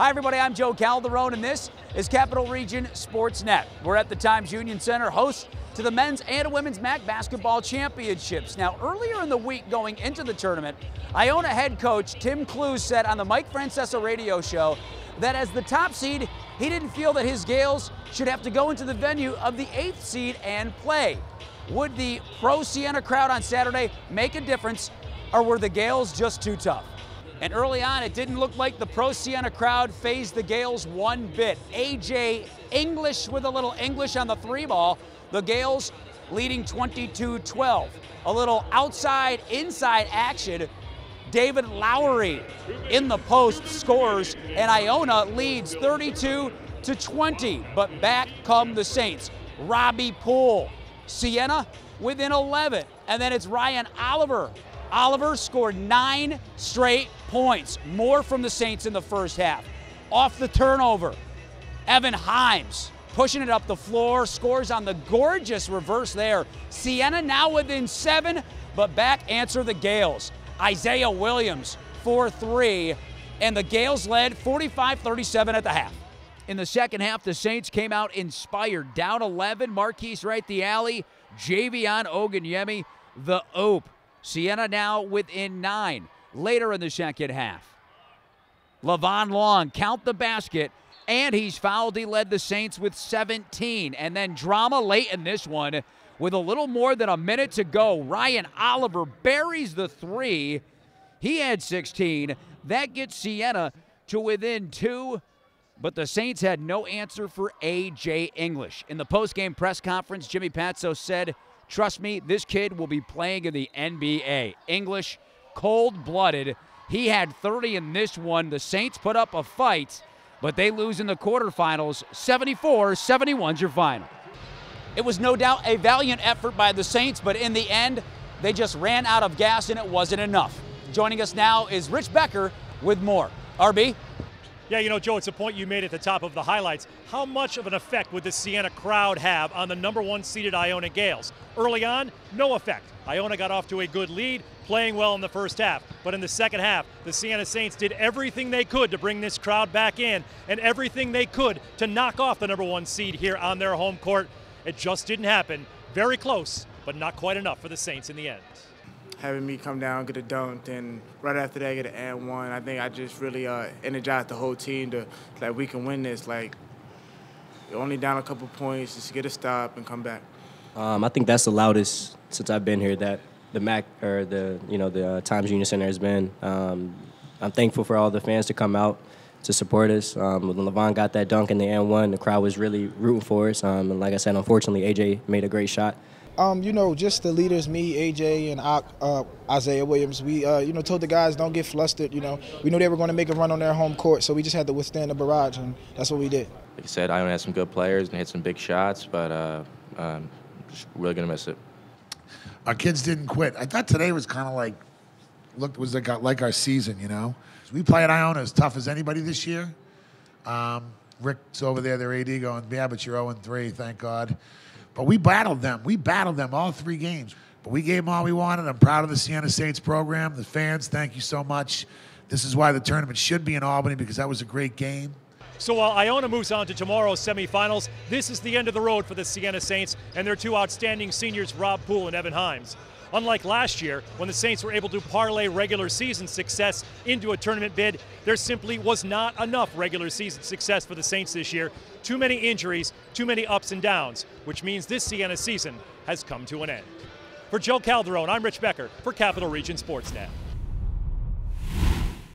Hi everybody, I'm Joe Calderone and this is Capital Region Sportsnet. We're at the Times Union Center, host to the men's and women's MAC basketball championships. Now earlier in the week going into the tournament, Iona head coach Tim Clues said on the Mike Francesa radio show that as the top seed, he didn't feel that his Gales should have to go into the venue of the 8th seed and play. Would the pro-Siena crowd on Saturday make a difference, or were the Gales just too tough? And early on, it didn't look like the pro-Siena crowd phased the Gales one bit. AJ English with a little English on the three ball. The Gales leading 22-12. A little outside-inside action. David Lowry in the post scores, and Iona leads 32-20. But back come the Saints. Robbie Poole. Siena within 11. And then it's Ryan Oliver. Oliver scored 9 straight points, more from the Saints in the first half. Off the turnover, Evan Himes pushing it up the floor, scores on the gorgeous reverse there. Siena now within 7, but back answer the Gales. Isaiah Williams, 4-3, and the Gales led 45-37 at the half. In the second half, the Saints came out inspired. Down 11, Marquise Wright the alley, Javion Oganyemi the oop. Siena now within 9. Later in the second half, Levon Long, count the basket, and he's fouled. He led the Saints with 17. And then drama late in this one with a little more than a minute to go. Ryan Oliver buries the three. He had 16. That gets Siena to within 2. But the Saints had no answer for AJ English. In the postgame press conference, Jimmy Patso said, "Trust me, this kid will be playing in the NBA." English, cold-blooded. He had 30 in this one. The Saints put up a fight, but they lose in the quarterfinals. 74-71's your final. It was no doubt a valiant effort by the Saints, but in the end, they just ran out of gas and it wasn't enough. Joining us now is Rich Becker with more. RB? Yeah, you know, Joe, it's a point you made at the top of the highlights. How much of an effect would the Siena crowd have on the #1 seeded Iona Gales? Early on, no effect. Iona got off to a good lead, playing well in the first half. But in the second half, the Siena Saints did everything they could to bring this crowd back in and everything they could to knock off the #1 seed here on their home court. It just didn't happen. Very close, but not quite enough for the Saints in the end. Having me come down, get a dunk, and right after that get an and one. I think I just really energized the whole team to like we can win this. Like only down a couple points, just get a stop and come back. I think that's the loudest since I've been here that the MAC or the Times Union Center has been. I'm thankful for all the fans to come out to support us. When Levon got that dunk in the and one, the crowd was really rooting for us. And like I said, unfortunately, AJ made a great shot. Just the leaders, me, AJ, and Isaiah Williams, we, told the guys don't get flustered. We knew they were going to make a run on their home court, so we just had to withstand the barrage, and that's what we did. Like I said, Iona had some good players and hit some big shots, but just really going to miss it. Our kids didn't quit. I thought today was kind of like our season, We play at Iona as tough as anybody this year. Rick's over there, their AD, going, yeah, but you're 0-3, thank God. But we battled them. We battled them all 3 games. But we gave them all we wanted. I'm proud of the Siena Saints program. The fans, thank you so much. This is why the tournament should be in Albany, because that was a great game. So while Iona moves on to tomorrow's semifinals, this is the end of the road for the Siena Saints and their 2 outstanding seniors, Rob Poole and Evan Himes. Unlike last year, when the Saints were able to parlay regular season success into a tournament bid, there simply was not enough regular season success for the Saints this year. Too many injuries, too many ups and downs, which means this Siena season has come to an end. For Joe Calderone, I'm Rich Becker for Capital Region Sportsnet.